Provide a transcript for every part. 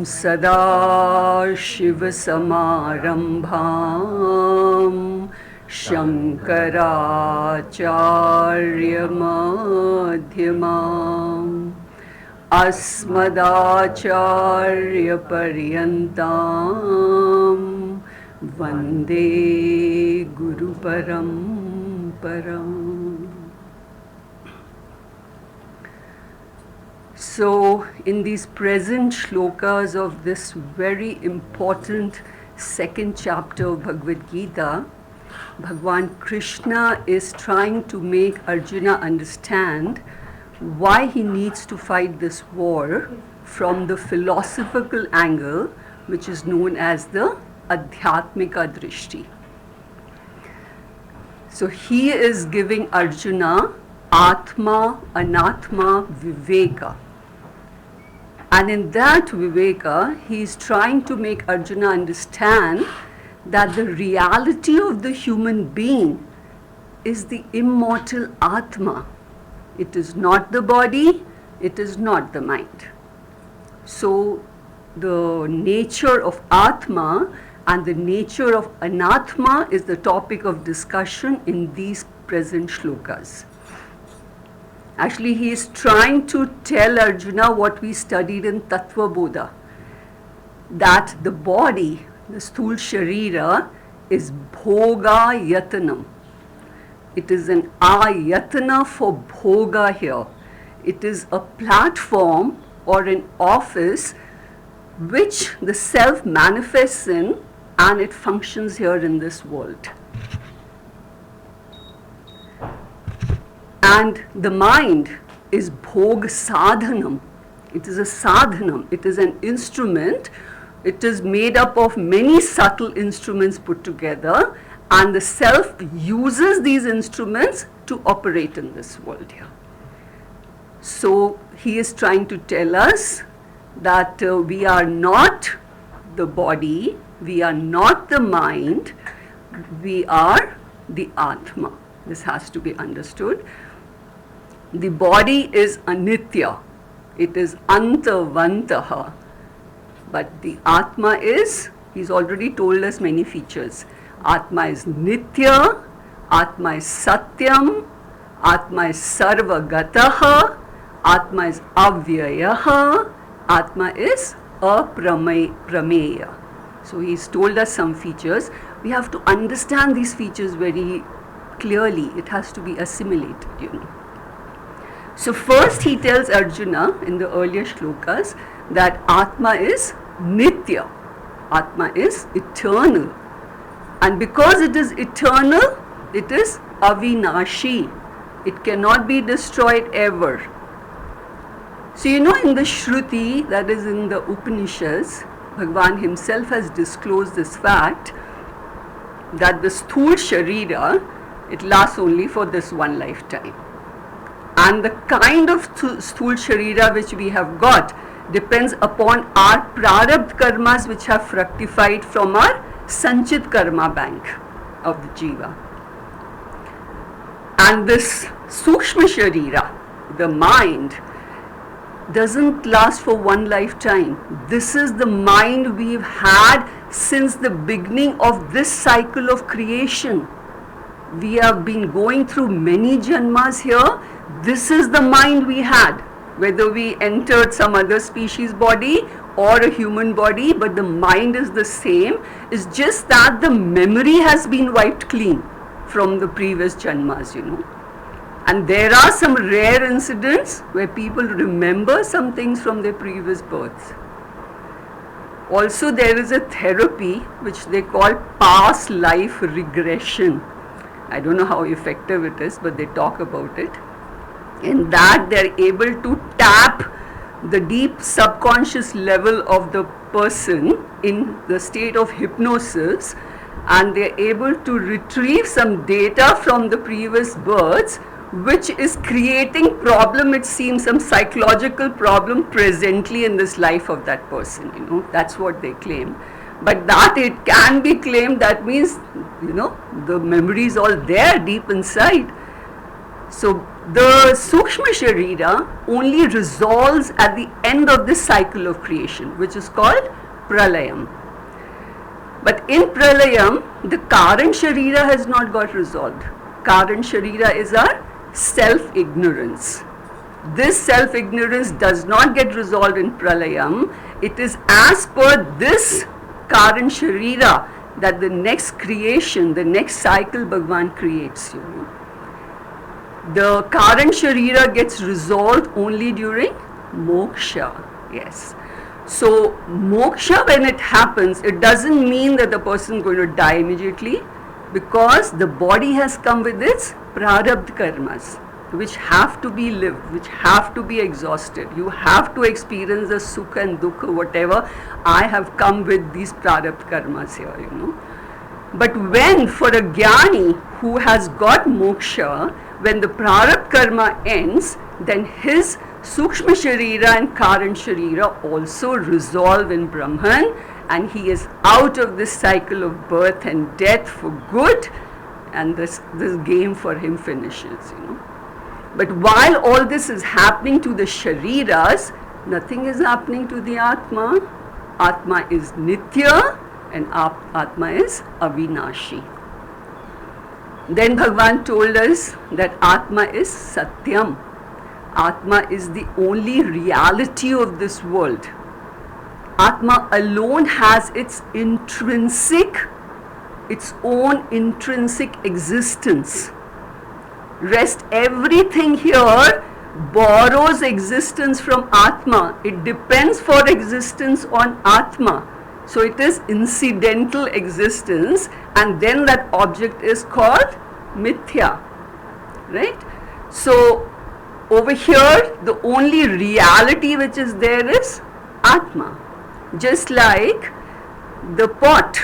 सदाशिवसमारम्भां शङ्कराचार्यमध्यमाम् अस्मदाचार्यपर्यन्तां वन्दे गुरुपरम्पराम्. So, in these present shlokas of this very important second chapter of Bhagavad Gita, Bhagwan Krishna is trying to make Arjuna understand why he needs to fight this war from the philosophical angle, which is known as the Adhyatmika Drishti. So he is giving Arjuna Atma, Anatma, Viveka. And in that Viveka, he is trying to make Arjuna understand that the reality of the human being is the immortal Atma. It is not the body, it is not the mind. So the nature of Atma and the nature of Anatma is the topic of discussion in these present shlokas. Actually, he is trying to tell Arjuna what we studied in Tattva Bodha, that the body, the sthul sharira, is bhoga yatanam. It is an ayatana for bhoga here. It is a platform or an office which the self manifests in, and it functions here in this world. And the mind is bhog sadhanam. It is a sadhanam. It is an instrument. It is made up of many subtle instruments put together, and the self uses these instruments to operate in this world here. So he is trying to tell us that we are not the body, we are not the mind, we are the Atma. This has to be understood. The body is anitya, it is antavantaha, but the Atma is, he's already told us many features. Atma is nitya, Atma is satyam, Atma is sarvagataha, Atma is avyayaha, Atma is aprameya. So he's told us some features. We have to understand these features very clearly. It has to be assimilated, you know. So first he tells Arjuna in the earlier shlokas that Atma is nitya, Atma is eternal, and because it is eternal, it is avinashi, it cannot be destroyed ever. So you know, in the Shruti, that is in the Upanishads, Bhagavan himself has disclosed this fact that the sthul sharira, it lasts only for this one lifetime. And the kind of sthul sharira which we have got depends upon our prarabdha karmas which have fructified from our sanchit karma bank of the jiva. And this sukshma sharira, the mind, doesn't last for one lifetime. This is the mind we've had since the beginning of this cycle of creation. We have been going through many janmas here. This is the mind we had, whether we entered some other species body or a human body, but the mind is the same. It's just that the memory has been wiped clean from the previous janmas, you know. And there are some rare incidents where people remember some things from their previous births. Also, there is a therapy which they call past life regression. I don't know how effective it is, but they talk about it. In that, they are able to tap the deep subconscious level of the person in the state of hypnosis, and they are able to retrieve some data from the previous births, which is creating problem, it seems, some psychological problem presently in this life of that person, you know. That's what they claim. But that it can be claimed, that means, you know, the memory is all there deep inside. So The Sukshma Sharira only resolves at the end of this cycle of creation, which is called Pralayam. But in Pralayam, the Karan Sharira has not got resolved. Karan Sharira is our self-ignorance. This self-ignorance does not get resolved in Pralayam. It is as per this Karan Sharira that the next creation, the next cycle Bhagavan creates, you know. The Karan Sharira gets resolved only during moksha. Yes. So moksha, when it happens, it doesn't mean that the person is going to die immediately, because the body has come with its prarabdha karmas, which have to be lived, which have to be exhausted. You have to experience the sukha and dukkha, whatever. I have come with these prarabdha karmas here, you know. But when for a jnani who has got moksha, when the prarabdha karma ends, then his Sukshma Sharira and Karan Sharira also resolve in Brahman, and he is out of this cycle of birth and death for good, and this game for him finishes, you know. But while all this is happening to the Shariras, nothing is happening to the Atma. Atma is Nitya and Atma is Avinashi. Then Bhagavan told us that Atma is Satyam. Atma is the only reality of this world. Atma alone has its own intrinsic existence. Rest everything here borrows existence from Atma. It depends for existence on Atma. So it is incidental existence, and then that object is called Mithya. Right? So over here, the only reality which is there is Atma. Just like the pot.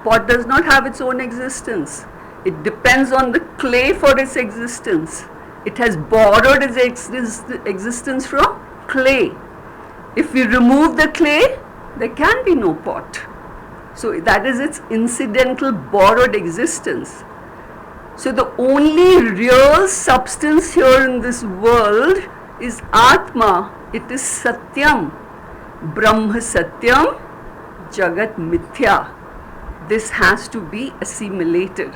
Pot does not have its own existence. It depends on the clay for its existence. It has borrowed its existence from clay. If we remove the clay, there can be no pot. So that is its incidental borrowed existence. So the only real substance here in this world is Atma. It is Satyam. Brahma Satyam, Jagat Mithya. This has to be assimilated.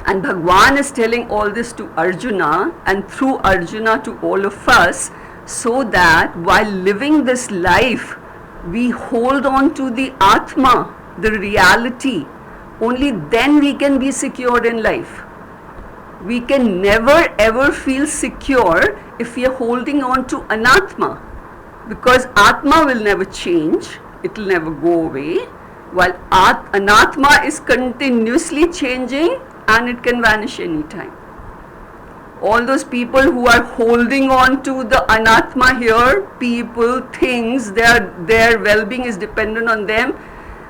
And Bhagavan is telling all this to Arjuna, and through Arjuna to all of us, so that while living this life, we hold on to the Atma, the reality. Only then we can be secure in life. We can never ever feel secure if we are holding on to Anatma, because Atma will never change, it will never go away, while Anatma is continuously changing and it can vanish anytime. All those people who are holding on to the Anatma here, people, things, their well-being is dependent on them,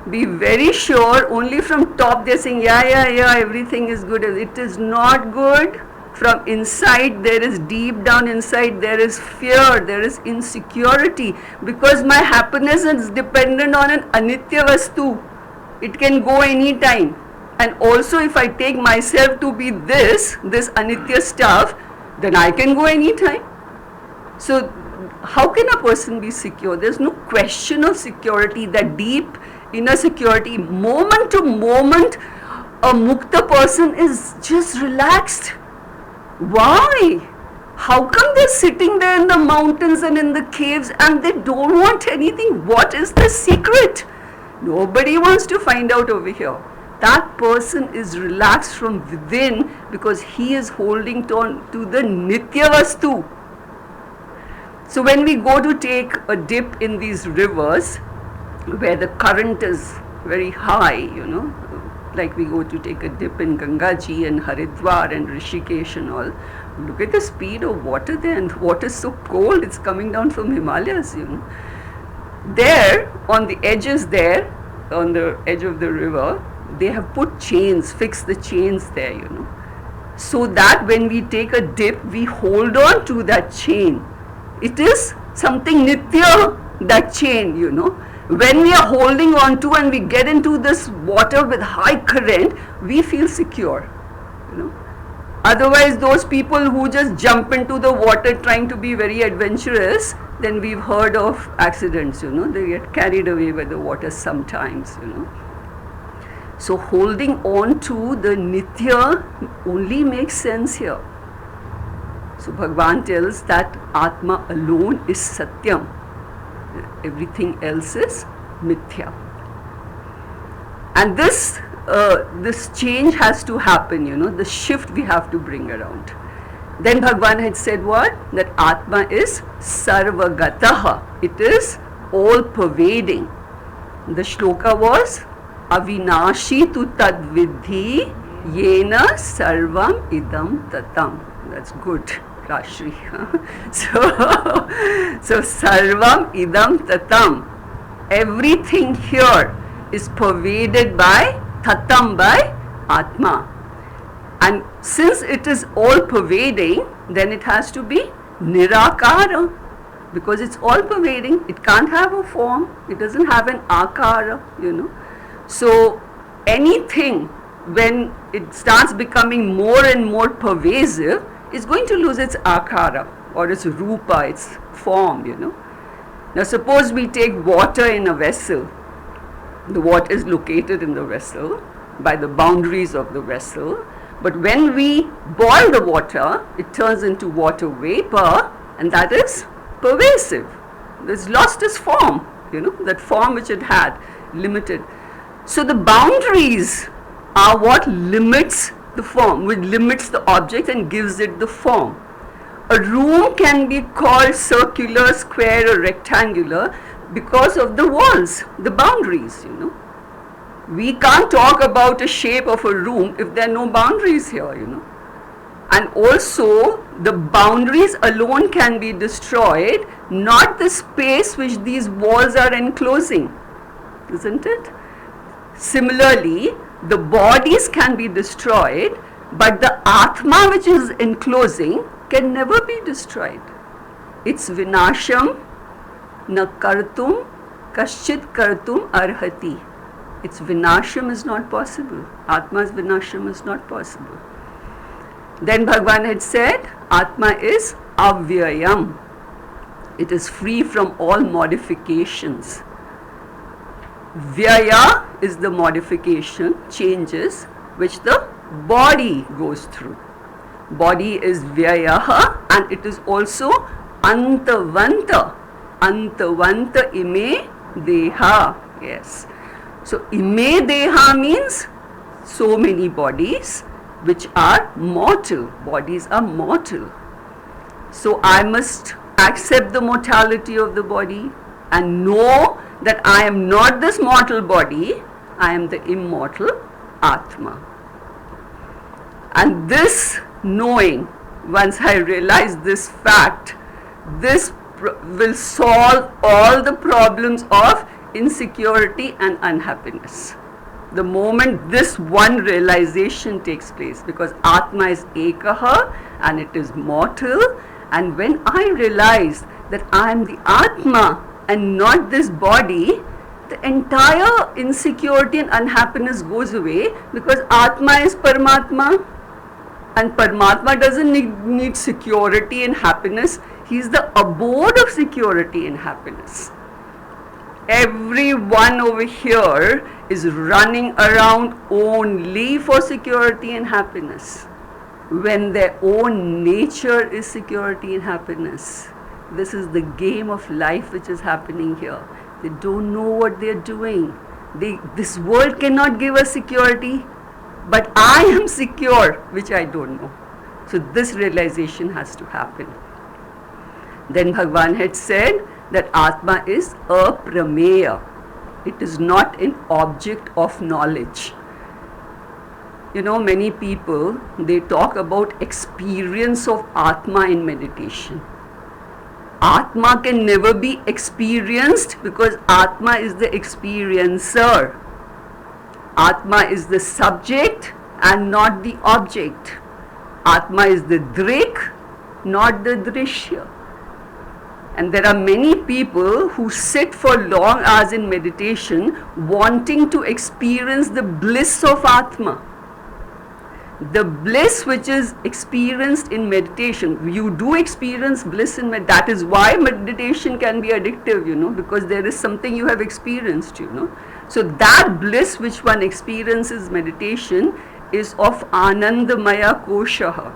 be very sure only from top they're saying, yeah, everything is good. It is not good. From inside, there is deep down inside, there is fear, there is insecurity, because my happiness is dependent on an anitya vastu. It can go anytime. And also if I take myself to be this anitya stuff, then I can go anytime. So how can a person be secure? There's no question of security, that deep inner security. Moment to moment, a mukta person is just relaxed. Why? How come they're sitting there in the mountains and in the caves and they don't want anything? What is the secret? Nobody wants to find out over here. That person is relaxed from within because he is holding on to the Nitya Vastu. So when we go to take a dip in these rivers where the current is very high, like we go to take a dip in Gangaji and Haridwar and Rishikesh and all, look at the speed of water there, and water is so cold, it's coming down from Himalayas, There, on the edges there, on the edge of the river, they have put chains, fixed the chains there, so that when we take a dip, we hold on to that chain. It is something nitya, that chain, When we are holding on to and we get into this water with high current, we feel secure, Otherwise, those people who just jump into the water trying to be very adventurous, then we've heard of accidents, they get carried away by the water sometimes, So holding on to the Nitya only makes sense here. So Bhagavan tells that Atma alone is Satyam. Everything else is Mithya. And this change has to happen, the shift we have to bring around. Then Bhagavan had said what? That Atma is Sarvagataha. It is all pervading. The shloka was Avinashi tu tadvidhi yena sarvam idam tatam. That's good, Rashri. So sarvam idam tatam. Everything here is pervaded by tatam, by Atma. And since it is all pervading, then it has to be nirakara, because it's all pervading. It can't have a form. It doesn't have an akara, So anything, when it starts becoming more and more pervasive, is going to lose its akara or its rupa, its form, Now suppose we take water in a vessel. The water is located in the vessel by the boundaries of the vessel. But when we boil the water, it turns into water vapor, and that is pervasive. It's lost its form, that form which it had, limited. So the boundaries are what limits the form, which limits the object and gives it the form. A room can be called circular, square, or rectangular because of the walls, the boundaries, We can't talk about a shape of a room if there are no boundaries here, And also, the boundaries alone can be destroyed, not the space which these walls are enclosing, isn't it? Similarly, the bodies can be destroyed, but the Atma which is enclosing can never be destroyed. It's vinasham na kartum kaschit kartum arhati. Its vinasham is not possible. Atma's vinasham is not possible. Then Bhagavan had said, Atma is avyayam. It is free from all modifications. Vyaya is the modification, changes, which the body goes through. Body is vyayaha, and it is also antavanta. Antavanta ime deha. Yes. So ime deha means so many bodies which are mortal. Bodies are mortal. So I must accept the mortality of the body and know that I am not this mortal body, I am the immortal Atma. And this knowing, once I realize this fact, this will solve all the problems of insecurity and unhappiness. The moment this one realization takes place, because Atma is Ekaha and it is mortal, and when I realize that I am the Atma and not this body, the entire insecurity and unhappiness goes away, because Atma is Paramatma, and Paramatma doesn't need security and happiness. He is the abode of security and happiness. Everyone over here is running around only for security and happiness, when their own nature is security and happiness. This is the game of life which is happening here. They don't know what they're doing. This world cannot give us security, but I am secure, which I don't know. So this realization has to happen. Then Bhagavan had said that Atma is aprameya. It is not an object of knowledge. Many people, they talk about experience of Atma in meditation. Atma can never be experienced because Atma is the experiencer. Atma is the subject and not the object. Atma is the drik, not the drishya. And there are many people who sit for long hours in meditation wanting to experience the bliss of Atma. The bliss which is experienced in meditation, you do experience bliss in meditation. That is why meditation can be addictive, because there is something you have experienced, So that bliss which one experiences meditation is of Anandamaya Koshaha,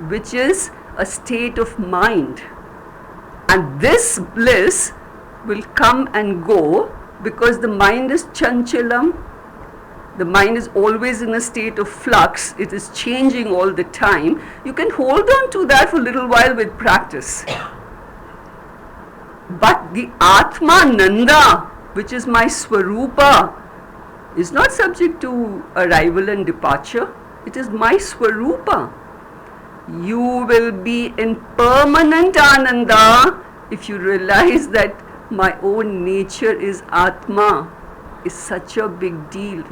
which is a state of mind. And this bliss will come and go because the mind is chanchalam. The mind is always in a state of flux. It is changing all the time. You can hold on to that for a little while with practice. But the Atma Nanda, which is my Swarupa, is not subject to arrival and departure. It is my Swarupa. You will be in permanent Ananda if you realize that my own nature is Atma. Is such a big deal,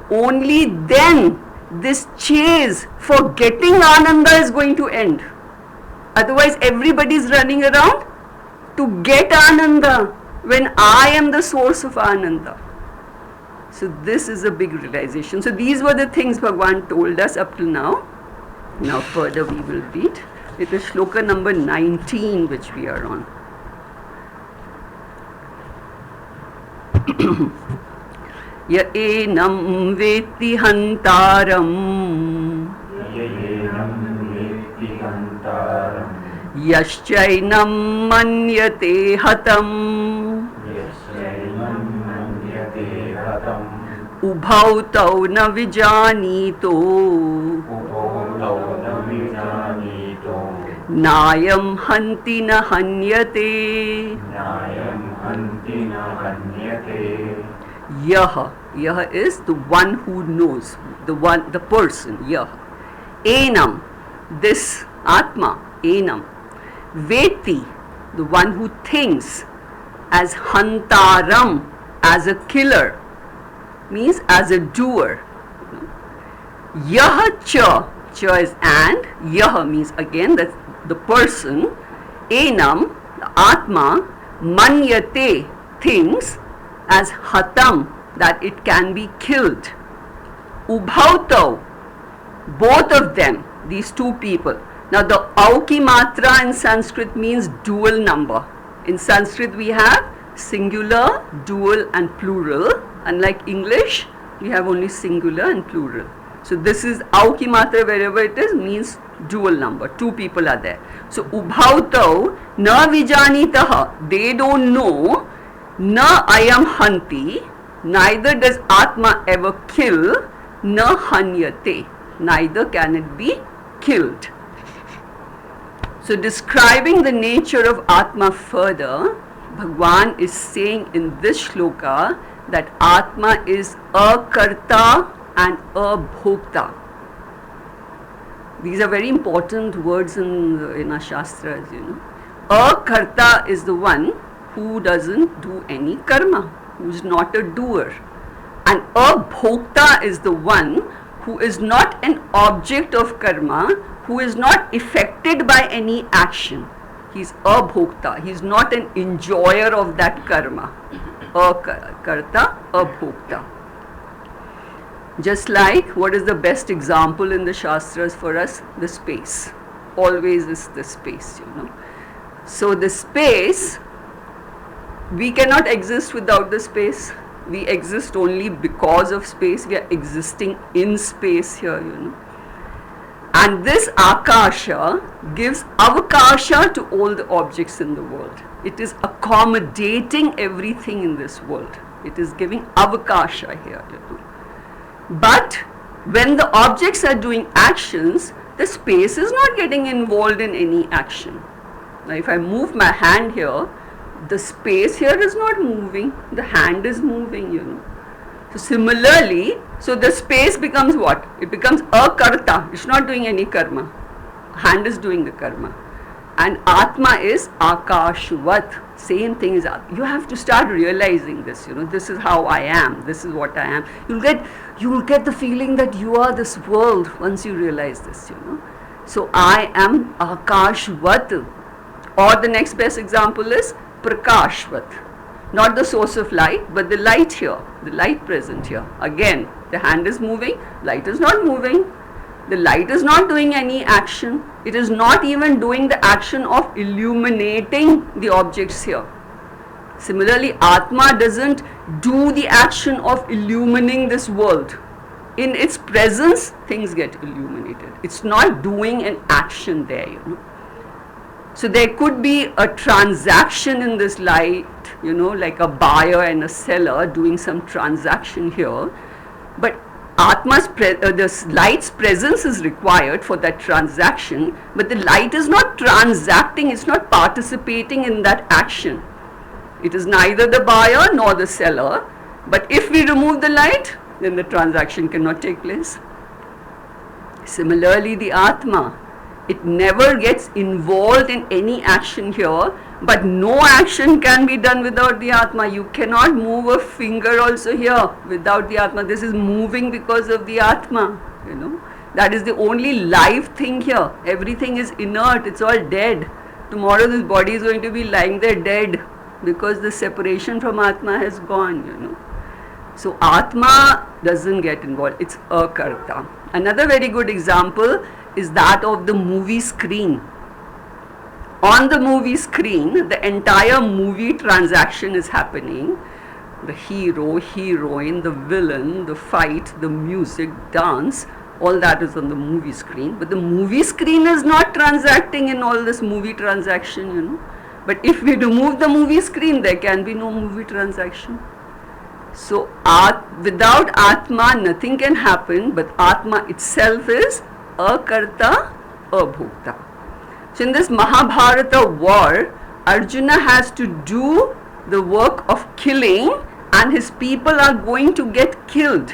Only then this chase for getting Ananda is going to end. Otherwise everybody is running around to get Ananda when I am the source of Ananda. So this is a big realization. So these were the things Bhagavan told us up till now. Now further we will read. It is shloka number 19 which we are on. Ya enam veti hantaram yaschainam manyate hatam ubhau tau na vijanito nayam hanti na hanyate Yah is the one who knows, the person, Yah. Enam, this Atma, Enam. Veti, the one who thinks, as Hantaram, as a killer, means as a doer. Yah cha is and, Yah means again that's the person, Enam, the Atma, Manyate, thinks, as hatam, that it can be killed. Ubhautau, both of them, these two people. Now the auki matra in Sanskrit means dual number. In Sanskrit we have singular, dual and plural. Unlike English, we have only singular and plural. So this is auki matra, wherever it is, means dual number. Two people are there. So ubhautau na vijanitaha, they don't know. Na ayam hanti, neither does Atma ever kill. Na hanyate, neither can it be killed. So describing the nature of Atma further, Bhagavan is saying in this shloka that Atma is a karta and a bhokta. These are very important words in our shastras, A karta is the one who doesn't do any karma, who is not a doer. And a bhokta is the one who is not an object of karma, who is not affected by any action. He's a bhokta, he's not an enjoyer of that karma. A karta, a bhokta. Just like, what is the best example in the shastras for us? The space. Always is the space, So the space, we cannot exist without the space. We exist only because of space. We are existing in space here, And this akasha gives avakasha to all the objects in the world. It is accommodating everything in this world. It is giving avakasha here. But when the objects are doing actions, the space is not getting involved in any action. Now if I move my hand here, the space here is not moving, the hand is moving, So similarly, so the space becomes what? It becomes a karta, it's not doing any karma. Hand is doing the karma. And Atma is akashvat, same thing is, you have to start realizing this, this is how I am, this is what I am. You will get the feeling that you are this world once you realize this, So I am akashvat. Or the next best example is prakashvat. Not the source of light, but the light here, the light present here. Again, the hand is moving, light is not moving. The light is not doing any action. It is not even doing the action of illuminating the objects here. Similarly, Atma doesn't do the action of illuminating this world. In its presence, things get illuminated. It's not doing an action there, So there could be a transaction in this light, like a buyer and a seller doing some transaction here. But the light's presence is required for that transaction, but the light is not transacting, it's not participating in that action. It is neither the buyer nor the seller, but if we remove the light, then the transaction cannot take place. Similarly, the Atma, it never gets involved in any action here, but no action can be done without the Atma. You cannot move a finger also here without the Atma. This is moving because of the Atma, That is the only live thing here. Everything is inert, it's all dead. Tomorrow this body is going to be lying there dead because the separation from Atma has gone, So Atma doesn't get involved, it's akarta. Another very good example is that of the movie screen. On the movie screen, the entire movie transaction is happening. The hero, heroine, the villain, the fight, the music, dance, all that is on the movie screen. But the movie screen is not transacting in all this movie transaction, But if we remove the movie screen, there can be no movie transaction. So without Atma, nothing can happen, but Atma itself is akarta, abhokta. So in this Mahabharata war, Arjuna has to do the work of killing, and his people are going to get killed.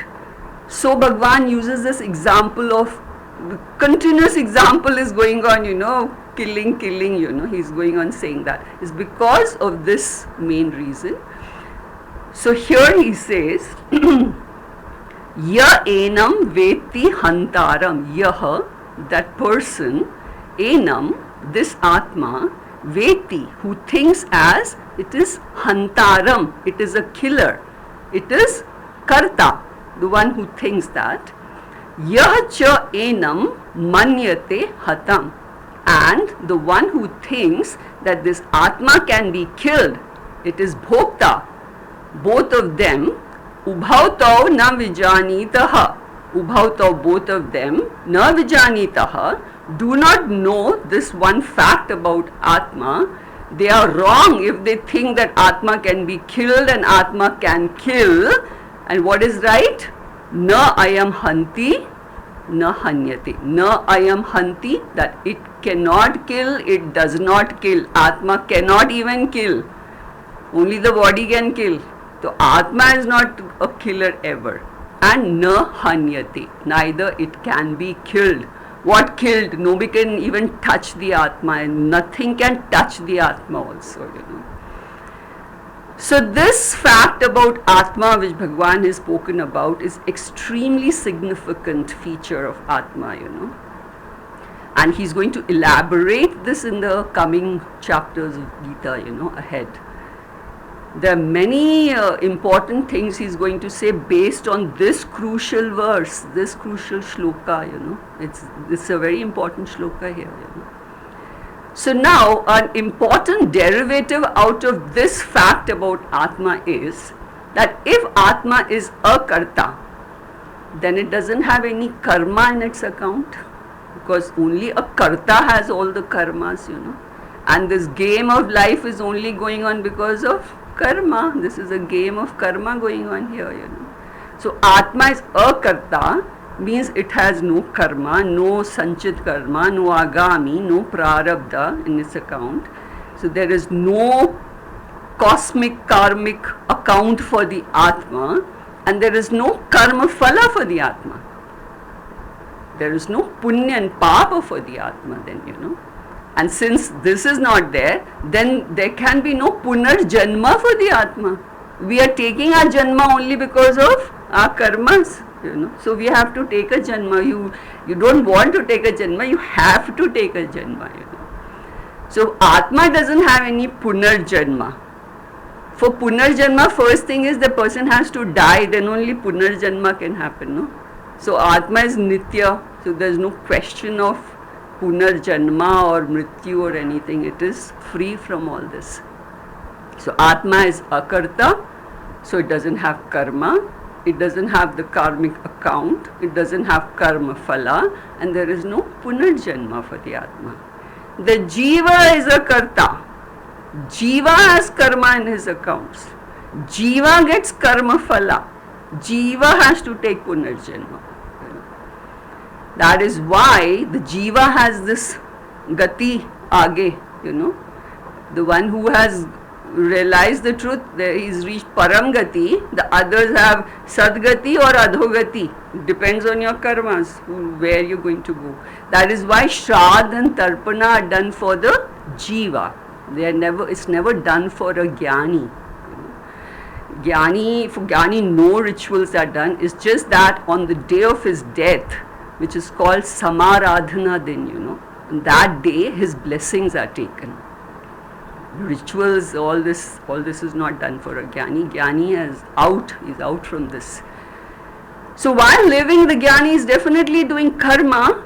So Bhagwan uses this example of, the continuous example is going on, killing, he's going on saying that. It's because of this main reason. So here he says, Ya enam veti hantaram, Yah, that person, enam, this Atma, veti, who thinks as it is hantaram, it is a killer, it is karta, the one who thinks that, Yah cha enam manyate hatam, and the one who thinks that this Atma can be killed, it is bhokta. Both of them, ubhautau na vijanitaha, ubhautau, both of them, na vijanitaha, do not know this one fact about Atma. They are wrong if they think that Atma can be killed and Atma can kill. And what is right? Na ayam hanti, na hanyati. Na ayam hanti, that it cannot kill, it does not kill. Atma cannot even kill. Only the body can kill. So Atma is not a killer ever. And na hanyati, neither it can be killed. What killed? Nobody can even touch the Atma, and nothing can touch the Atma also, So this fact about Atma which Bhagwan has spoken about is extremely significant feature of Atma, And he's going to elaborate this in the coming chapters of Gita, ahead. There are many important things he's going to say based on this crucial verse, this crucial shloka, It's a very important shloka here, So now, an important derivative out of this fact about Atma is that if Atma is a karta, then it doesn't have any karma in its account, because only a karta has all the karmas, And this game of life is only going on because of karma. This is a game of karma going on here, So Atma is akarta, means it has no karma, no sanchit karma, no agami, no prarabdha in its account. So there is no cosmic karmic account for the Atma, and there is no karma phala for the Atma. There is no punya and papa for the Atma then, And since this is not there, then there can be no punarjanma for the Atma. We are taking our janma only because of our karmas, So we have to take a janma. You don't want to take a janma, you have to take a janma, So Atma doesn't have any punarjanma. For punarjanma, first thing is the person has to die, then only punarjanma can happen, So Atma is Nitya, so there is no question of Punarjanma or Mrityu or anything. It is free from all this. So Atma is Akarta, so it doesn't have karma, it doesn't have the karmic account, it doesn't have karma phala, and there is no Punarjanma for the Atma. The Jiva is a Karta. Jiva has karma in his accounts. Jiva gets karma phala. Jiva has to take Punarjanma. That is why the Jiva has this Gati Age, the one who has realized the truth, he's reached Param Gati, the others have Sadgati or Adhogati. Depends on your karmas, where you're going to go. That is why Shraddha and Tarpana are done for the Jiva. It's never done for a Jnani. For Jnani, no rituals are done. It's just that on the day of his death, which is called Samaradhana Din, on that day his blessings are taken. Rituals, all this is not done for a Jnani. Jnani is out from this. So while living, the Jnani is definitely doing karma.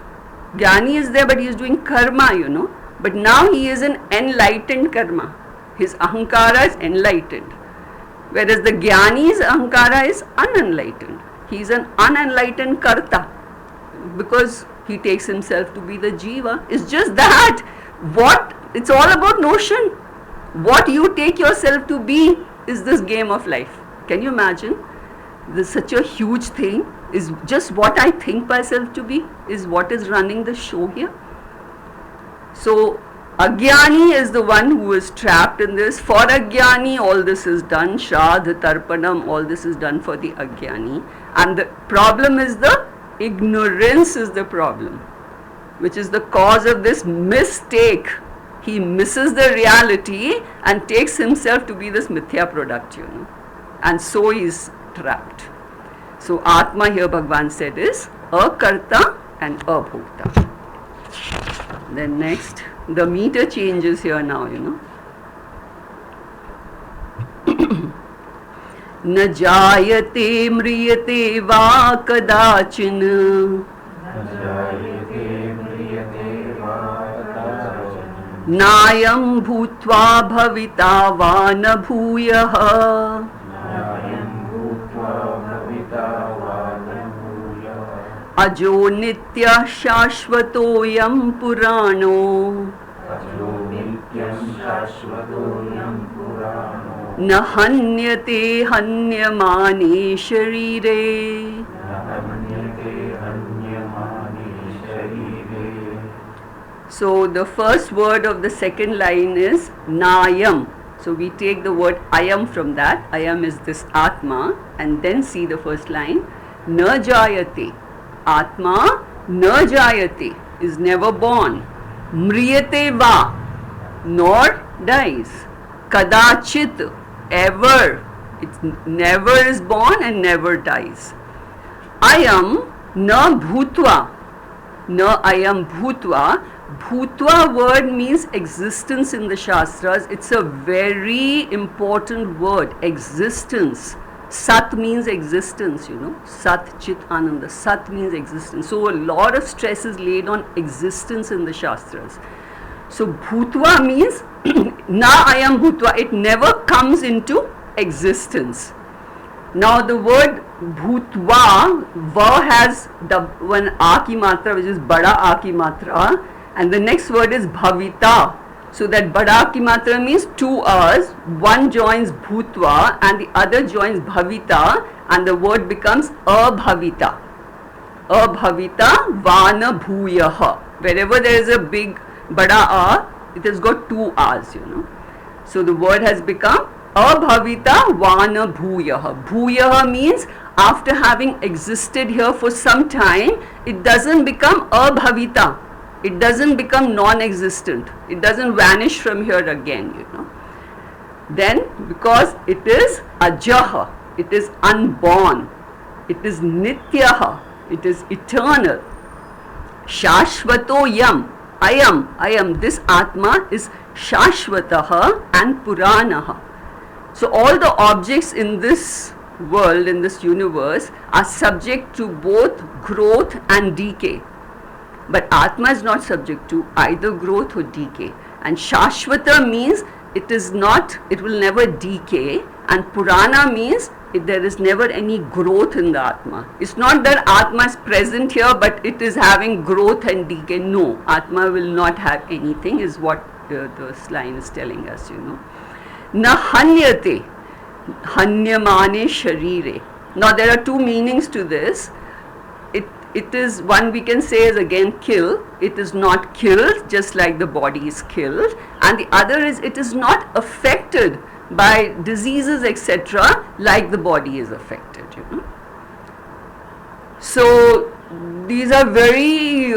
Jnani is there, but he is doing karma, But now he is an enlightened karma. His ahankara is enlightened. Whereas the Jnani's ahankara is unenlightened. He is an unenlightened karta. Because he takes himself to be the Jiva. It's just that it's all about notion. What you take yourself to be is this game of life. Can you imagine? This is such a huge thing. Is just what I think myself to be is what is running the show here. So Ajnani is the one who is trapped in this. For Ajnani, all this is done. Shraddha, Tarpanam, all this is done for the Ajnani. And the problem is the ignorance is the problem, which is the cause of this mistake. He misses the reality and takes himself to be this mithya product, and so he is trapped. So Atma here Bhagavan said is Akarta and Abhokta. Then next, the meter changes here now, न जायते म्रियते वा कदाचिन नायं भूत्वा भविता वा न भूयः अजो नित्यः शाश्वतोऽयं पुराणो न हन्यते हन्यमाने शरीरे. So the first word of the second line is Nayam. So we take the word Ayam from that. Ayam is this Atma, and then see the first line. Na jayate. Atma na jayate is never born. Mriyate va, nor dies. Kadachit, ever. It never is born and never dies. Ayam na bhutva. Na ayam bhutva. Bhutva word means existence in the Shastras. It's a very important word, existence. Sat means existence, Sat, Chit, Ananda. Sat means existence. So a lot of stress is laid on existence in the Shastras. So Bhutva means, na ayam Bhutva, it never comes into existence. Now the word Bhutva, Va has one A ki matra, which is Bada A ki matra, and the next word is Bhavita. So that Bada ki matra means 2 hours, one joins Bhutva and the other joins Bhavita, and the word becomes Abhavita. Abhavita Vana Bhuyaha. Wherever there is a big Bada A, it has got 2 A's, So the word has become Abhavita Vana Bhuyaha. Bhuyaha means after having existed here for some time, it doesn't become Abhavita. It doesn't become non-existent. It doesn't vanish from here again, Then, because it is Ajaha, it is unborn, it is Nityaha, it is eternal. Shashvato Yam, Ayam, this Atma is Shashvataha and Puranaha. So all the objects in this world, in this universe, are subject to both growth and decay. But Atma is not subject to either growth or decay. And Shashvata means it will never decay. And Purana means there is never any growth in the Atma. It's not that Atma is present here, but it is having growth and decay. No, Atma will not have anything, is what this line is telling us, Na hanyate, hanyamane sharire. Now there are two meanings to this. It is, one we can say is again kill. It is not killed, just like the body is killed. And the other is, it is not affected by diseases, etc., like the body is affected, So these are very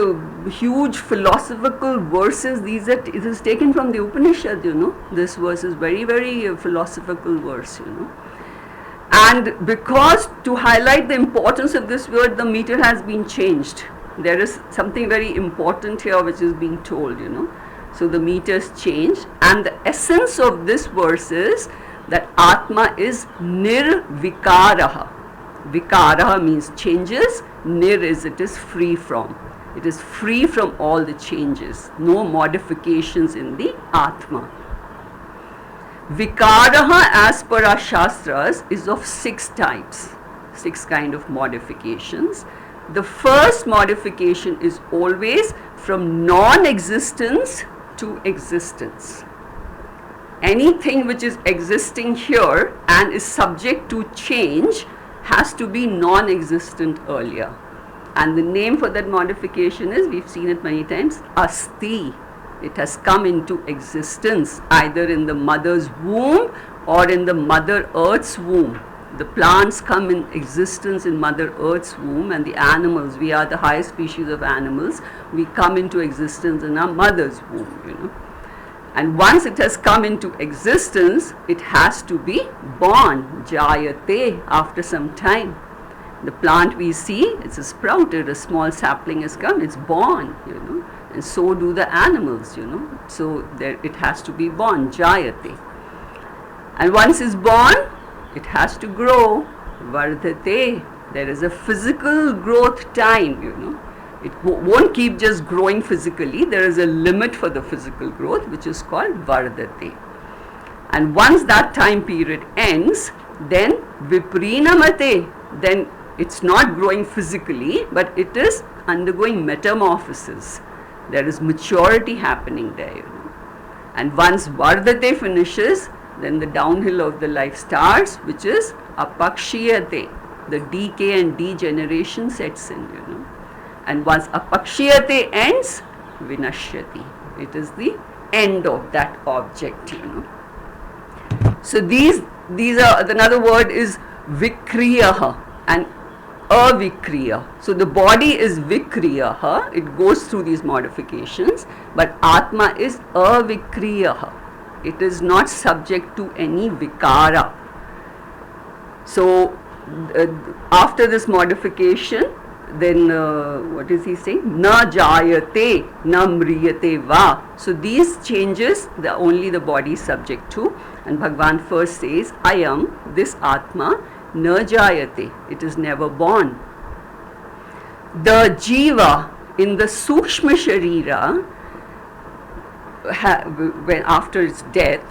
huge philosophical verses. It is taken from the Upanishad, This verse is very, very philosophical verse, And because to highlight the importance of this word, the meter has been changed. There is something very important here which is being told, So the meters changed, and the essence of this verse is that Atma is nirvikaraha. Vikaraha means changes, nir is it is free from. It is free from all the changes, no modifications in the Atma. Vikaraha, as per our Shastras, is of 6 types, 6 kind of modifications. The first modification is always from non-existence to existence. Anything which is existing here and is subject to change has to be non-existent earlier. And the name for that modification is, we've seen it many times, Asti. It has come into existence either in the mother's womb or in the Mother Earth's womb. The plants come in existence in Mother Earth's womb, and the animals, we are the highest species of animals, we come into existence in our mother's womb, And once it has come into existence, it has to be born, jayate, after some time. The plant we see, it's sprouted, a small sapling has come, it's born, And so do the animals, So it has to be born, jayate. And once it's born, it has to grow, vardhate. There is a physical growth time, It won't keep just growing physically. There is a limit for the physical growth, which is called vardhate. And once that time period ends, then viprinamate. Then it's not growing physically, but it is undergoing metamorphosis. There is maturity happening there, And once vardhate finishes, then the downhill of the life starts, which is apakshiyate. The decay and degeneration sets in, And once apakshiyate ends, vinashyati. It is the end of that object, So these are, another word is vikriyaha and avikriya. So the body is vikriyaha, it goes through these modifications, but Atma is avikriyaha. It is not subject to any vikara. So after this modification, then what is he saying? Na jayate, na mriyate va. So these changes, only the body is subject to. And Bhagavan first says, I am, this Atma, na jayate. It is never born. The jiva in the sukshma sharira, when after its death,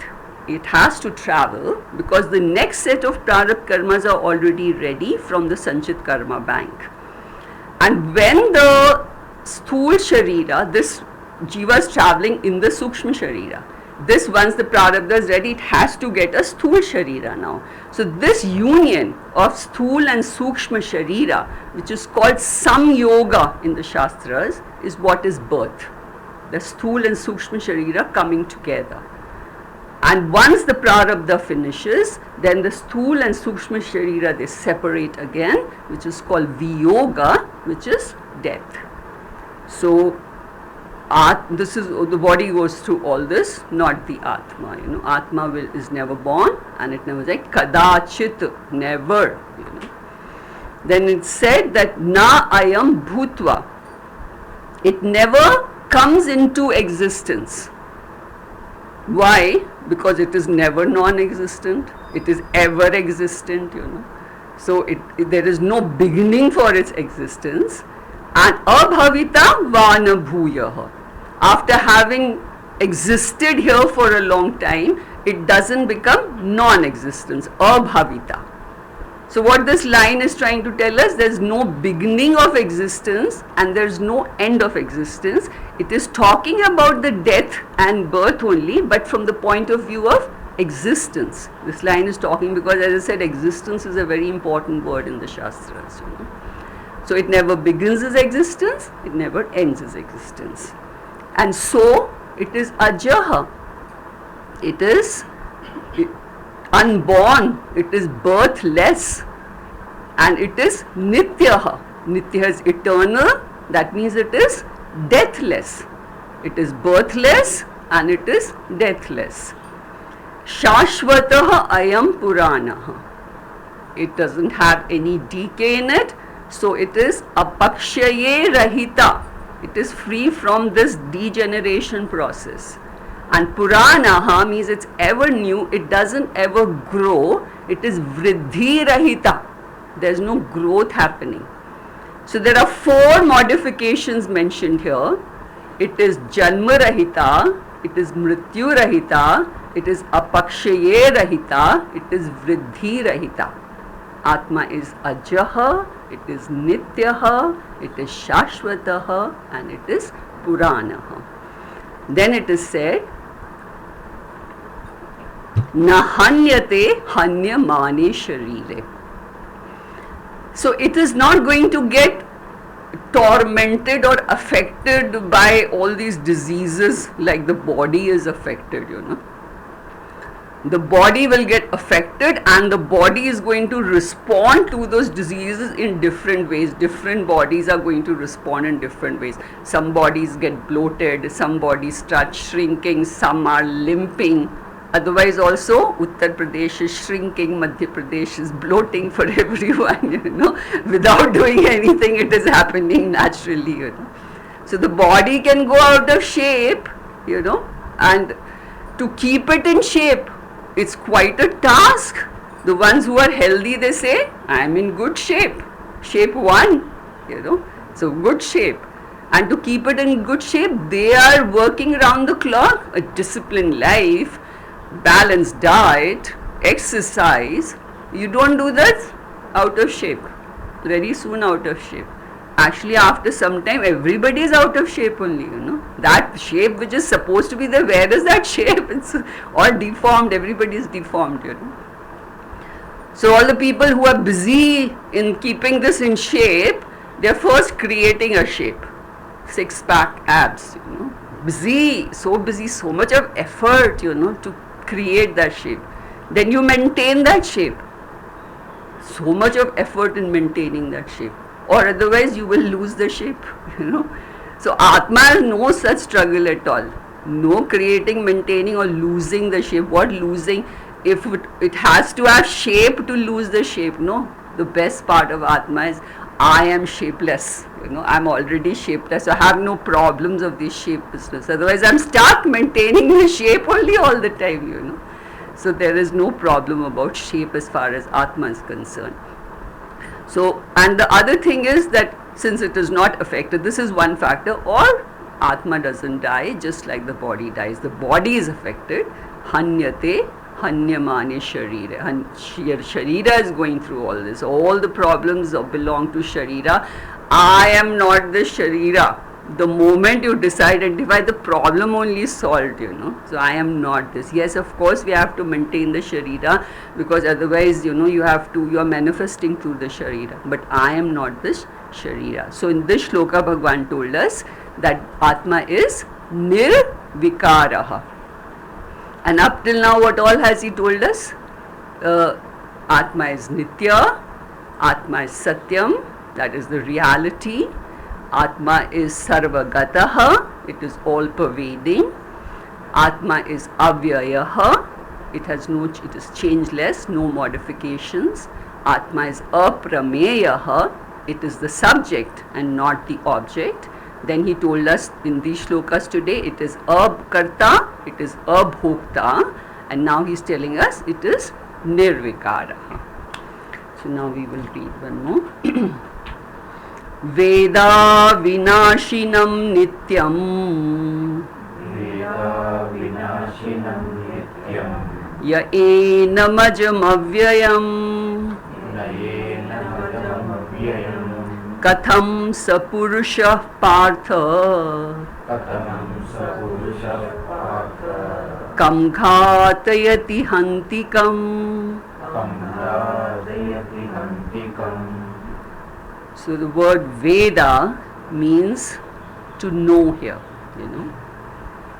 it has to travel because the next set of prarabdha karmas are already ready from the Sanchit Karma Bank. And when the sthul sharira, this jiva is traveling in the sukshma sharira. This, once the prarabdha is ready, it has to get a sthul sharira now. So this union of sthul and sukshma sharira, which is called samyoga in the Shastras, is what is birth. The sthul and sukshma sharira coming together. And once the prarabdha finishes, then the sthul and sukshma sharira, they separate again, which is called viyoga, which is death. So this is, the body goes through all this, not the Atma. Atma is never born, and it never like kadachit, never. Then it said that na ayam bhutva. It never comes into existence. Why? Because it is never non-existent. It is ever existent. So there is no beginning for its existence. And abhavita vana bhuyaha. After having existed here for a long time, it doesn't become non-existence, abhavita. So what this line is trying to tell us, there's no beginning of existence and there's no end of existence. It is talking about the death and birth only, but from the point of view of existence. This line is talking because, as I said, existence is a very important word in the Shastras. So it never begins as existence, it never ends as existence. And so it is ajaha. It is unborn, it is birthless, and it is nityaha. Nitya is eternal, that means it is deathless. It is birthless and it is deathless. Shashvataha ayam puranaha. It doesn't have any decay in it, so it is apakshaye rahita. It is free from this degeneration process. And puranaha means it's ever new, it doesn't ever grow, it is vriddhi rahita. There's no growth happening. So there are 4 modifications mentioned here. It is janma rahita, it is mrityu rahita, it is apakshaye rahita, it is vriddhi rahita. Atma is ajaha, it is nityaha, it is shashvataha, and it is puranaha. Then it is said, na hanyate hanyamane sharire. So it is not going to get tormented or affected by all these diseases like the body is affected, The body will get affected and the body is going to respond to those diseases in different ways. Different bodies are going to respond in different ways. Some bodies get bloated, some bodies start shrinking, some are limping. Otherwise also Uttar Pradesh is shrinking, Madhya Pradesh is bloating for everyone, Without doing anything, it is happening naturally, So the body can go out of shape, and to keep it in shape, it's quite a task. The ones who are healthy, they say, I'm in good shape. Shape 1, so good shape. And to keep it in good shape, they are working around the clock, a disciplined life, balanced diet, exercise. You don't do that, out of shape. Very soon out of shape. Actually, after some time, everybody is out of shape only, That shape which is supposed to be there, where is that shape? It's all deformed, everybody is deformed, So all the people who are busy in keeping this in shape, they're first creating a shape. 6-pack abs, Busy, so much of effort, to create that shape. Then you maintain that shape. So much of effort in maintaining that shape. Or otherwise you will lose the shape, So Atma has no such struggle at all. No creating, maintaining or losing the shape. What losing? If it has to have shape to lose the shape, no. The best part of Atma is I am shapeless, I'm already shapeless. So I have no problems of this shape business. Otherwise I'm stuck maintaining the shape only all the time, So there is no problem about shape as far as Atma is concerned. So, and the other thing is that since it is not affected, this is one factor, or Atma doesn't die just like the body dies. The body is affected. Hanyate hanyamane sharira. Sharira is going through all this. All the problems belong to Sharira. I am not the Sharira. The moment you identify, the problem only is solved, So I am not this. Yes, of course, we have to maintain the Sharira because otherwise, you are manifesting through the Sharira. But I am not this Sharira. So in this shloka, Bhagavan told us that Atma is nirvikaraha. And up till now, what all has he told us? Atma is Nitya, Atma is Satyam, that is the reality. Atma is Sarvagataha, it is all pervading. Atma is Avyayaha, it is changeless, no modifications. Atma is Aprameyaha, it is the subject and not the object. Then he told us in these shlokas today, it is Abkarta, it is Abhokta, and now he is telling us it is Nirvikara. So now we will read one more. Veda vinashinam nityam Veda vinashinam nityam ya enamajam avyayam Nayena madam avyayam katham sapurushah partha Katam sapurusha partha kam ghatayati hantikam. Kamradayati hantikam. So the word Veda means to know here, you know.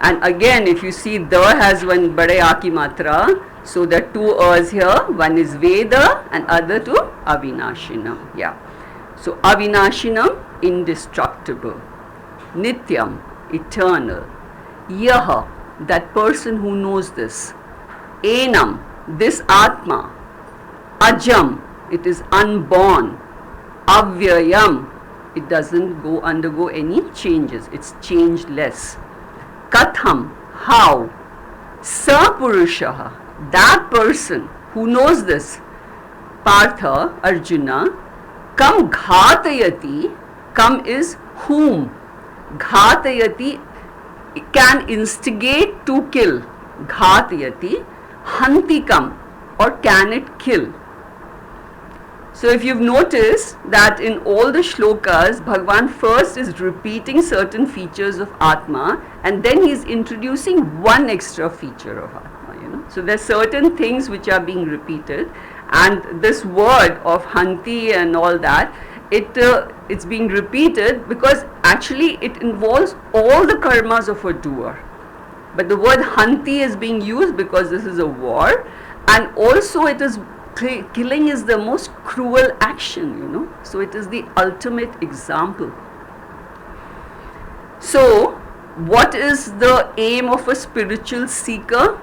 And again, if you see, the has one bade aki matra, so there are two as here, one is Veda and other to Avinashinam. Yeah. So Avinashinam, indestructible. Nityam, eternal. Yaha, that person who knows this. Enam, this Atma. Ajam, it is unborn. Avyayam, it doesn't undergo any changes, it's changeless. Katham, how? Sapurushaha, that person who knows this. Partha, Arjuna. Kam ghatayati, kam is whom. Ghatayati can instigate to kill. Ghatayati, hantikam, or can it kill? So if you've noticed that in all the shlokas, Bhagavan first is repeating certain features of Atma and then he's introducing one extra feature of Atma, you know. So there are certain things which are being repeated, and this word of Hanti and all that, it's being repeated because actually it involves all the karmas of a doer. But the word Hanti is being used because this is a war, and also it is killing is the most cruel action, you know. So it is the ultimate example. So what is the aim of a spiritual seeker?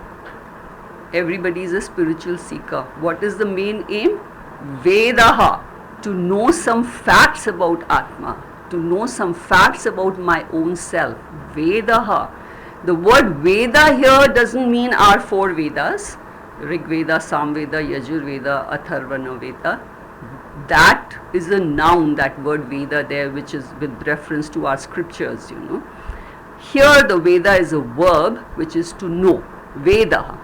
Everybody is a spiritual seeker. What is the main aim? Vedaha, to know some facts about Atma, to know some facts about my own self. Vedaha. The word Veda here doesn't mean our four Vedas. Rig Veda, Samveda, Yajur Veda, Atharvana Veda. That is a noun, that word Veda there, which is with reference to our scriptures, you know. Here the Veda is a verb which is to know. Veda.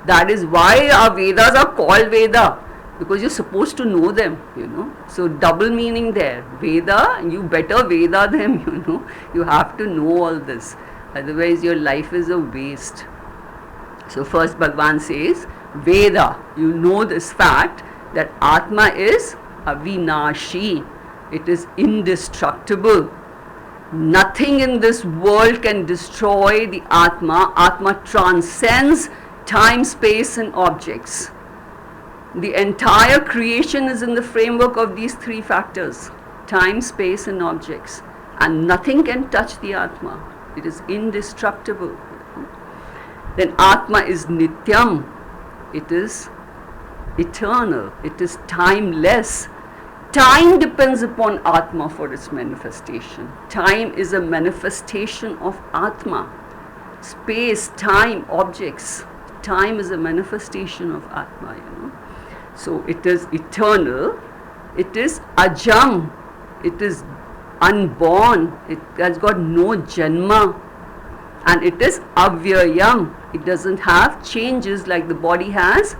That is why our Vedas are called Veda, because you're supposed to know them, you know. So double meaning there. Veda, you better Veda them, you know. You have to know all this. Otherwise your life is a waste. So first Bhagavan says, Veda, you know this fact that Atma is avinashi, it is indestructible. Nothing in this world can destroy the Atma. Atma transcends time, space and objects. The entire creation is in the framework of these three factors, time, space and objects, and nothing can touch the Atma. It is indestructible. Then Atma is nityam, it is eternal, it is timeless. Time depends upon Atma for its manifestation. Time is a manifestation of Atma. Space, time, objects. Time is a manifestation of Atma, you know. So it is eternal, it is ajam, it is unborn, it has got no janma, and it is avyayam, it doesn't have changes like the body has.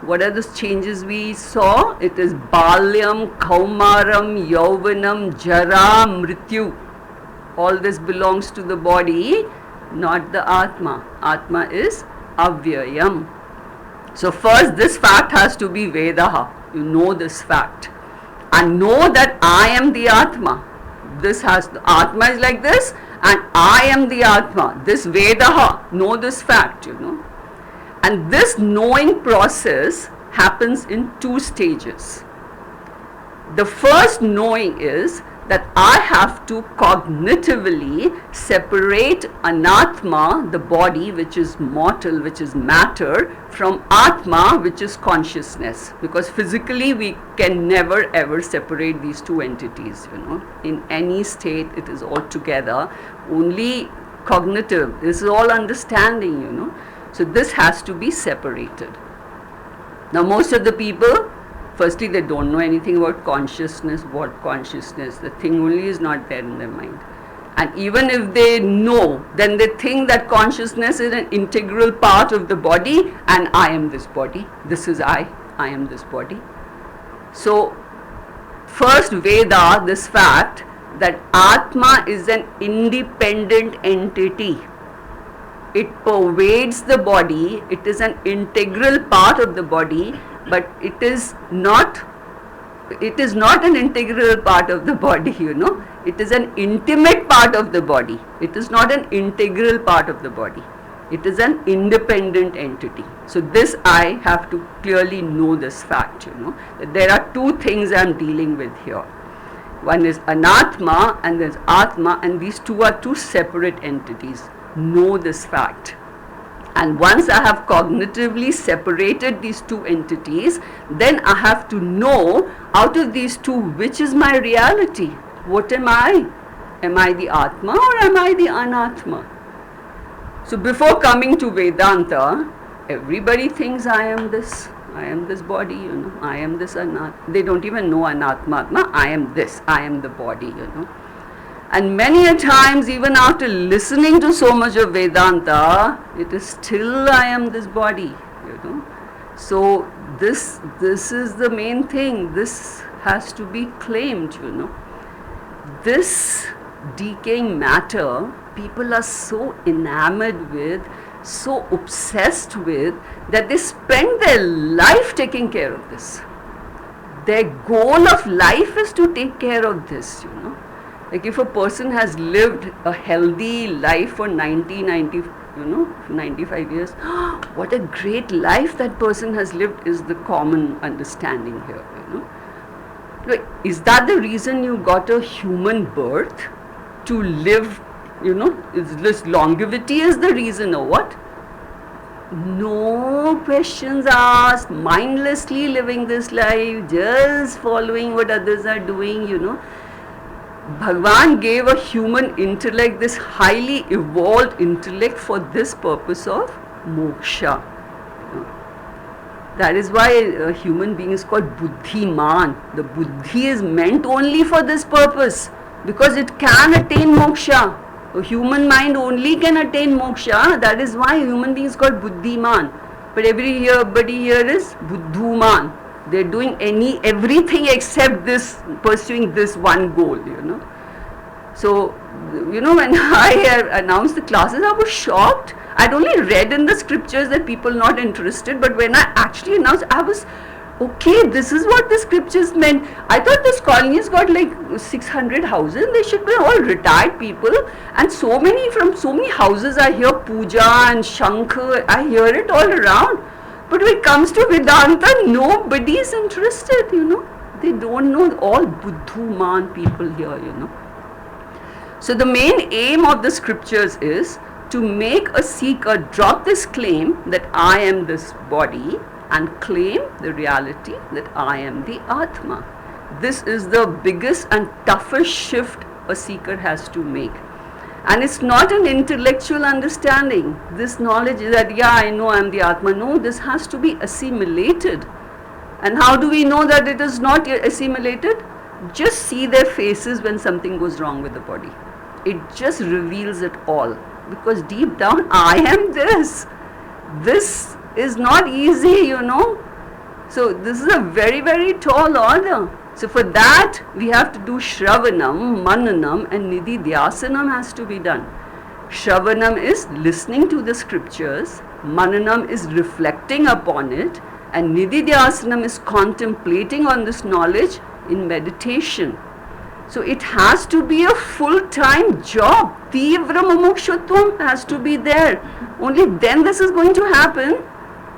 What are the changes we saw? It is balyam, kaumaram, yauvanam, jara, mrityu. All this belongs to the body, not the Atma. Atma is avyayam. So first this fact has to be Vedaha. You know this fact. And know that I am the Atma. This has, the Atma is like this and I am the Atma. This Vedaha, know this fact, you know. And this knowing process happens in two stages. The first knowing is that I have to cognitively separate anatma, the body which is mortal, which is matter, from atma, which is consciousness. Because physically we can never ever separate these two entities, you know. In any state it is all together, only cognitive, this is all understanding, you know. So this has to be separated. Now most of the people, Firstly, they don't know anything about consciousness. What consciousness? The thing only is not there in their mind. And even if they know, then they think that consciousness is an integral part of the body, and I am this body. This is I am this body. So, first Veda, this fact that Atma is an independent entity. It pervades the body, it is an integral part of the body, but it is not an integral part of the body, It is an intimate part of the body. It is not an integral part of the body. It is an independent entity. So this I have to clearly know this fact, that there are two things I am dealing with here. One is Anatma and there's Atma, and these two are two separate entities. Know this fact. And once I have cognitively separated these two entities, then I have to know out of these two which is my reality. What am I? Am I the Atma or am I the Anatma? So before coming to Vedanta, everybody thinks I am this body, I am this Anatma. They don't even know Anatma, I am this, I am the body, And many a times, even after listening to so much of Vedanta, it is still I am this body, So this is the main thing. This has to be claimed, This decaying matter, people are so enamored with, so obsessed with, that they spend their life taking care of this. Their goal of life is to take care of this, Like if a person has lived a healthy life for 95 years, what a great life that person has lived is the common understanding here, Like, is that the reason you got a human birth? To live, is this longevity is the reason or what? No questions asked, mindlessly living this life, just following what others are doing, Bhagwan gave a human intellect, this highly evolved intellect, for this purpose of moksha. That is why a human being is called buddhiman. The buddhi is meant only for this purpose, because it can attain moksha. A human mind only can attain moksha. That is why a human being is called buddhiman. But everybody here is buddhuman. They're doing everything except this, pursuing this one goal, So, when I announced the classes, I was shocked. I'd only read in the scriptures that people not interested, but when I actually announced, I was, okay, this is what the scriptures meant. I thought this colony has got like 600 houses. They should be all retired people, and from so many houses I hear puja and shankha. I hear it all around. But when it comes to Vedanta, nobody is interested, They don't know, all buddhuman people here, So the main aim of the scriptures is to make a seeker drop this claim that I am this body and claim the reality that I am the Atma. This is the biggest and toughest shift a seeker has to make. And it's not an intellectual understanding. This knowledge is that, I know I am the Atma. No, this has to be assimilated. And how do we know that it is not assimilated? Just see their faces when something goes wrong with the body. It just reveals it all. Because deep down, I am this. This is not easy, So this is a very, very tall order. So for that, we have to do Shravanam, Mananam, and Nididhyasanam has to be done. Shravanam is listening to the scriptures, Mananam is reflecting upon it, and Nididhyasanam is contemplating on this knowledge in meditation. So it has to be a full-time job. Tivra mumukshutvam has to be there. Only then this is going to happen.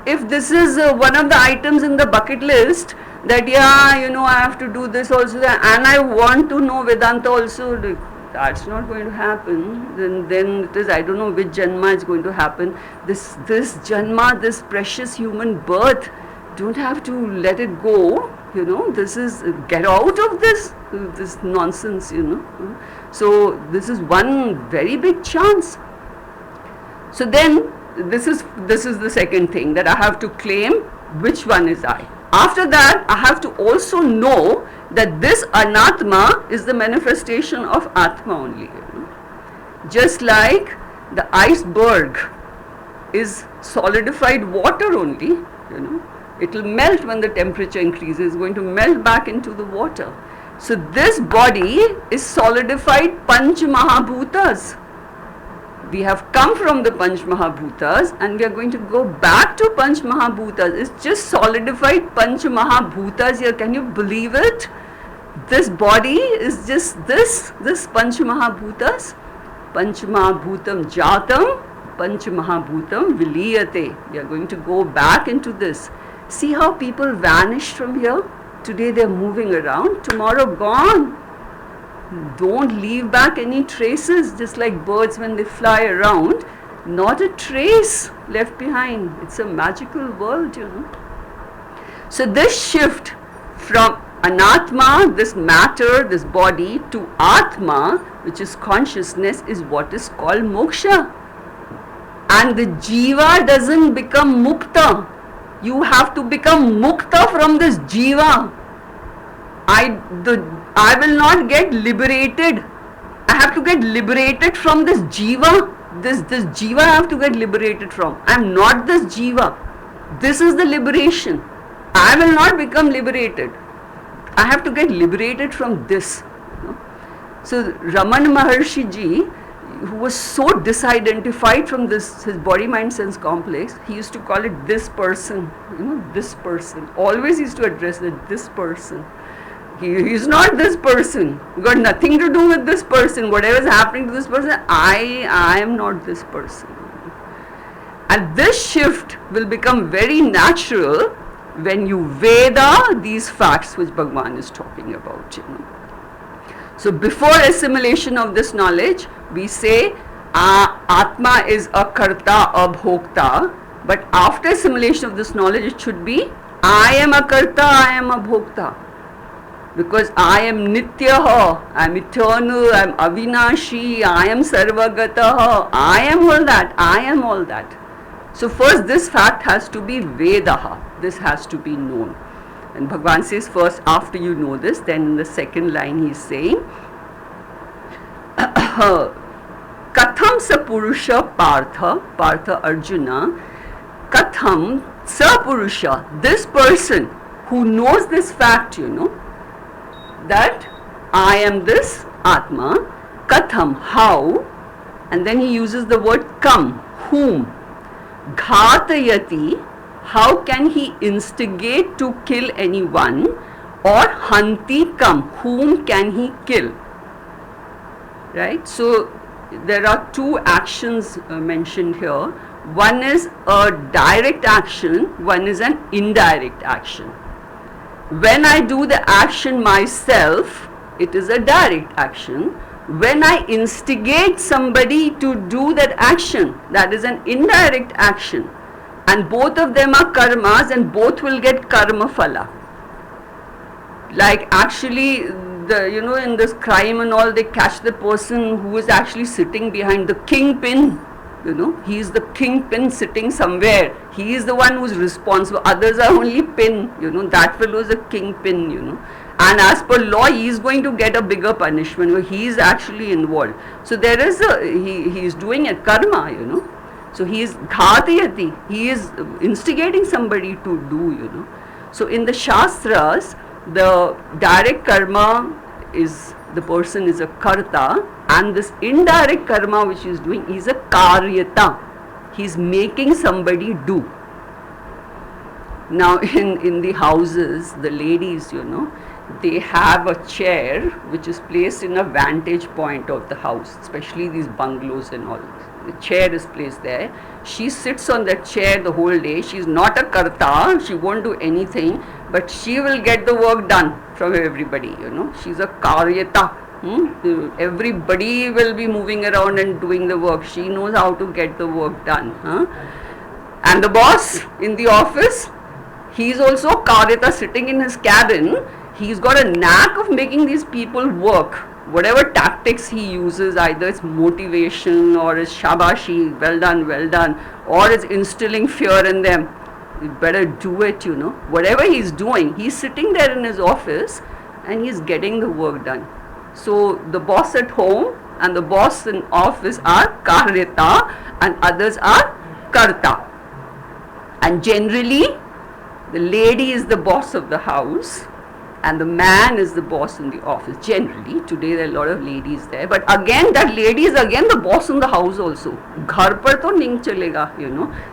If this is one of the items in the bucket list, that I have to do this also, and I want to know Vedanta also, that's not going to happen. Then it is, I don't know which janma is going to happen. This janma, this precious human birth, don't have to let it go. This is, get out of this nonsense, So this is one very big chance. So then this is the second thing, that I have to claim which one is I. After that, I have to also know that this anatma is the manifestation of atma only. Just like the iceberg is solidified water only, it will melt when the temperature increases, it's going to melt back into the water. So this body is solidified Panch Mahabhutas. We have come from the Panch Mahabhutas and we are going to go back to Panch Mahabhutas. It's just solidified Panch Mahabhutas here. Can you believe it? This body is just this Panch Mahabhutas. Panch Mahabhutam Jatam, Panch Mahabhutam Viliyate. We are going to go back into this. See how people vanish from here? Today they are moving around, tomorrow gone. Don't leave back any traces, just like birds when they fly around. Not a trace left behind. It's a magical world, So this shift from anatma, this matter, this body, to atma, which is consciousness, is what is called moksha. And the jiva doesn't become mukta. You have to become mukta from this jiva. I will not get liberated. I have to get liberated from this jiva. This jiva I have to get liberated from. I am not this jiva. This is the liberation. I will not become liberated. I have to get liberated from this. So Raman Maharshi Ji, who was so disidentified from this, his body, mind, sense complex, he used to call it this person, this person. Always used to address it, this person. He is not this person. You got nothing to do with this person. Whatever is happening to this person, I am not this person. And this shift will become very natural when you Veda these facts which Bhagavan is talking about. So before assimilation of this knowledge, we say Atma is a Karta, a Bhokta. But after assimilation of this knowledge, it should be I am a Karta, I am a Bhokta. Because I am Nityaha, I am eternal, I am Avinashi, I am Sarvagataha, I am all that, I am all that. So first this fact has to be Vedaha, this has to be known. And Bhagavan says first after you know this, then in the second line he is saying, Katham sa Purusha Partha Arjuna, Katham sa Purusha, this person who knows this fact, that I am this Atma, Katham, how, and then he uses the word kam, whom, Ghatayati, how can he instigate to kill anyone, or Hanti kam, whom can he kill, right? So there are two actions mentioned here. One is a direct action, one is an indirect action. When I do the action myself, it is a direct action. When I instigate somebody to do that action, that is an indirect action. And both of them are karmas and both will get karma phala. Like actually, in this crime and all, they catch the person who is actually sitting behind the kingpin. He is the kingpin sitting somewhere. He is the one who is responsible. Others are only pin, that fellow is a kingpin, And as per law, he is going to get a bigger punishment. He is actually involved. So there is he is doing a karma, So he is ghatayati. He is instigating somebody to do, So in the Shastras, the direct karma is, the person is a karta, and this indirect karma which he is doing is a karyata. He is making somebody do. Now in the houses, the ladies, they have a chair which is placed in a vantage point of the house, especially these bungalows and all. The chair is placed there. She sits on that chair the whole day. She is not a karta, she won't do anything, but she will get the work done from everybody, She's a karyata. Everybody will be moving around and doing the work. She knows how to get the work done. And the boss in the office, he is also karyata sitting in his cabin. He's got a knack of making these people work. Whatever tactics he uses, either it's motivation or it's shabashi, well done, or it's instilling fear in them. You better do it, Whatever he's doing, he's sitting there in his office and he's getting the work done. So the boss at home and the boss in office are karyata and others are karta. And generally, the lady is the boss of the house and the man is the boss in the office. Generally, today there are a lot of ladies there, but again that lady is again the boss in the house also. Ghar par to nahi chalega,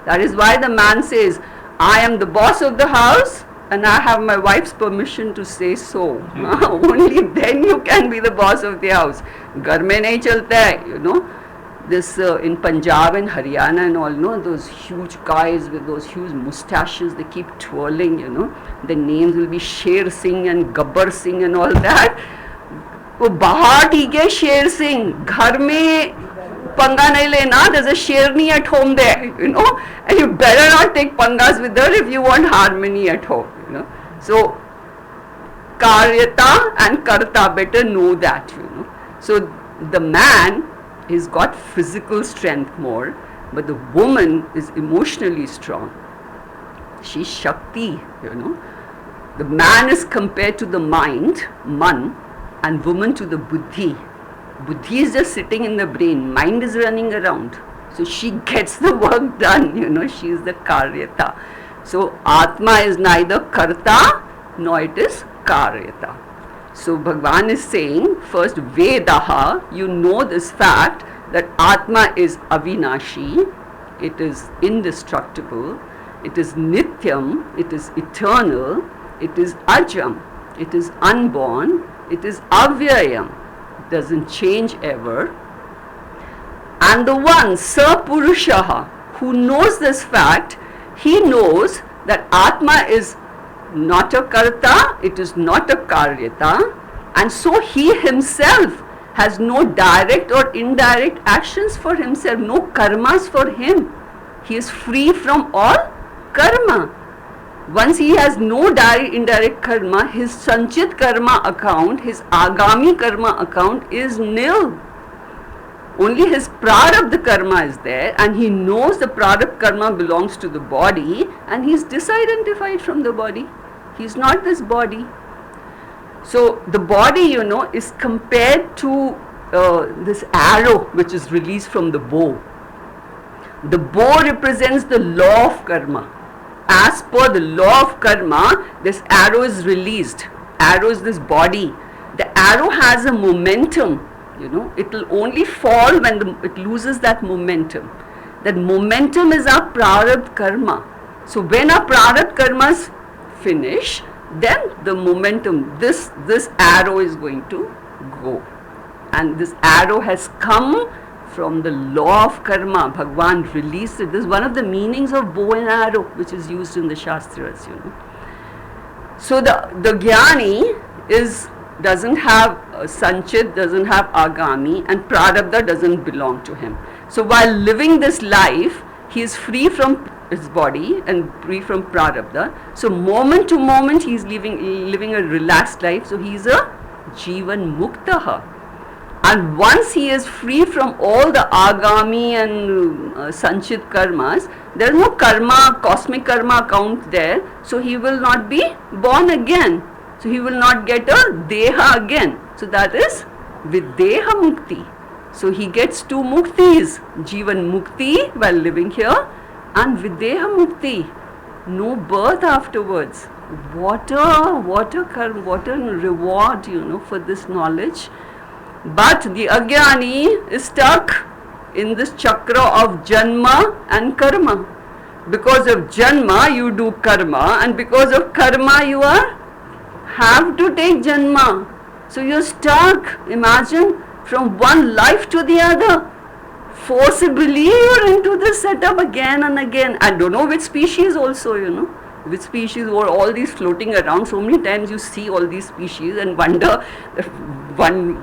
That is why the man says, I am the boss of the house and I have my wife's permission to say so. Only then you can be the boss of the house. Ghar mein nahi chalta hai, This in Punjab and Haryana and all, those huge guys with those huge mustaches, they keep twirling, Their names will be Sher Singh and Gabbar Singh and all that. वो बाहर ठीक है शेर सिंह, घर में पंगा नहीं लेना. There's a sherni at home there, and you better not take pangas with her if you want harmony at home, So karyata and karta, better know that, So the man, he's got physical strength more, but the woman is emotionally strong. She's Shakti, The man is compared to the mind, man, and woman to the buddhi. Buddhi is just sitting in the brain, mind is running around. So she gets the work done, she is the karyata. So Atma is neither karta nor it is karyata. So Bhagavan is saying, first Vedaha, you know this fact that Atma is avinashi, it is indestructible, it is nityam, it is eternal, it is ajam, it is unborn, it is avyayam, it doesn't change ever. And the one, Sapurushaha, who knows this fact, he knows that Atma is not a karta, it is not a karyata, and so he himself has no direct or indirect actions for himself, no karmas for him. He is free from all karma. Once he has no direct indirect karma, his sanchit karma account, his agami karma account is nil. Only his prarabdha karma is there, and he knows the prarabdha karma belongs to the body, and he is disidentified from the body. He is not this body. So the body, is compared to this arrow which is released from the bow. The bow represents the law of karma. As per the law of karma, this arrow is released. Arrow is this body. The arrow has a momentum. It will only fall when it loses that momentum. That momentum is our prarabdha karma. So when our prarabdha karmas finish, then the momentum, this arrow is going to go. And this arrow has come from the law of karma. Bhagavan released it. This is one of the meanings of bow and arrow, which is used in the Shastras, So the Jnani doesn't have sanchit, doesn't have agami, and prarabdha doesn't belong to him. So while living this life, he is free from his body and free from prarabdha. So moment to moment he is living a relaxed life. So he is a jivan muktaha. And once he is free from all the agami and sanchit karmas, there is no karma, cosmic karma account there. So he will not be born again. So he will not get a deha again. So that is videha mukti. So he gets two muktis, jivan mukti while living here, and videha mukti, no birth afterwards. What a reward, for this knowledge. But the Ajnani is stuck in this chakra of janma and karma. Because of janma you do karma, and because of karma you have to take janma. So you're stuck, imagine, from one life to the other. Forcibly you're into this setup again and again. I don't know which species also, which species were all these floating around. So many times you see all these species and wonder,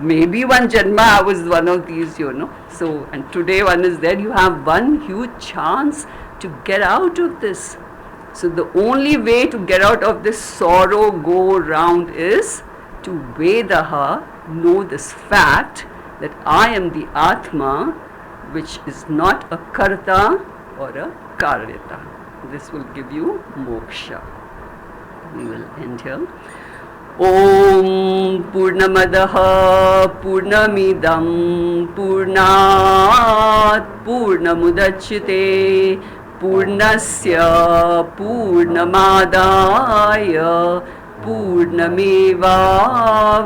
maybe one janma I was one of these, So, and today one is there, you have one huge chance to get out of this. So the only way to get out of this sorrow go round is to Vedaha, know this fact that I am the Atma, which is not a karta or a karyata. This will give you moksha. We will end here. Om Purnamadaha Purnamidam Purnat Purnamudachyate Purnasya Purnamadaya Purnameva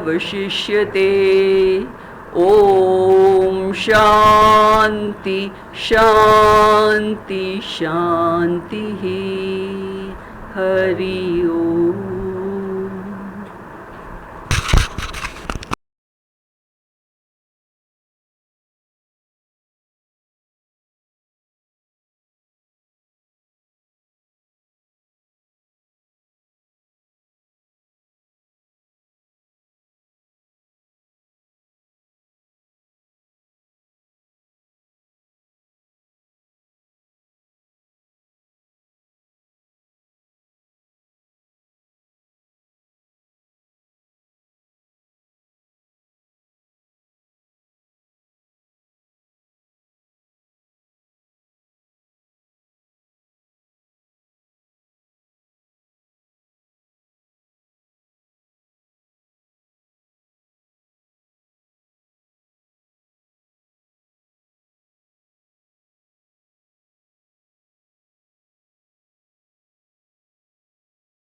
Vashishyate. Om Shanti Shanti Shanti Hari Om.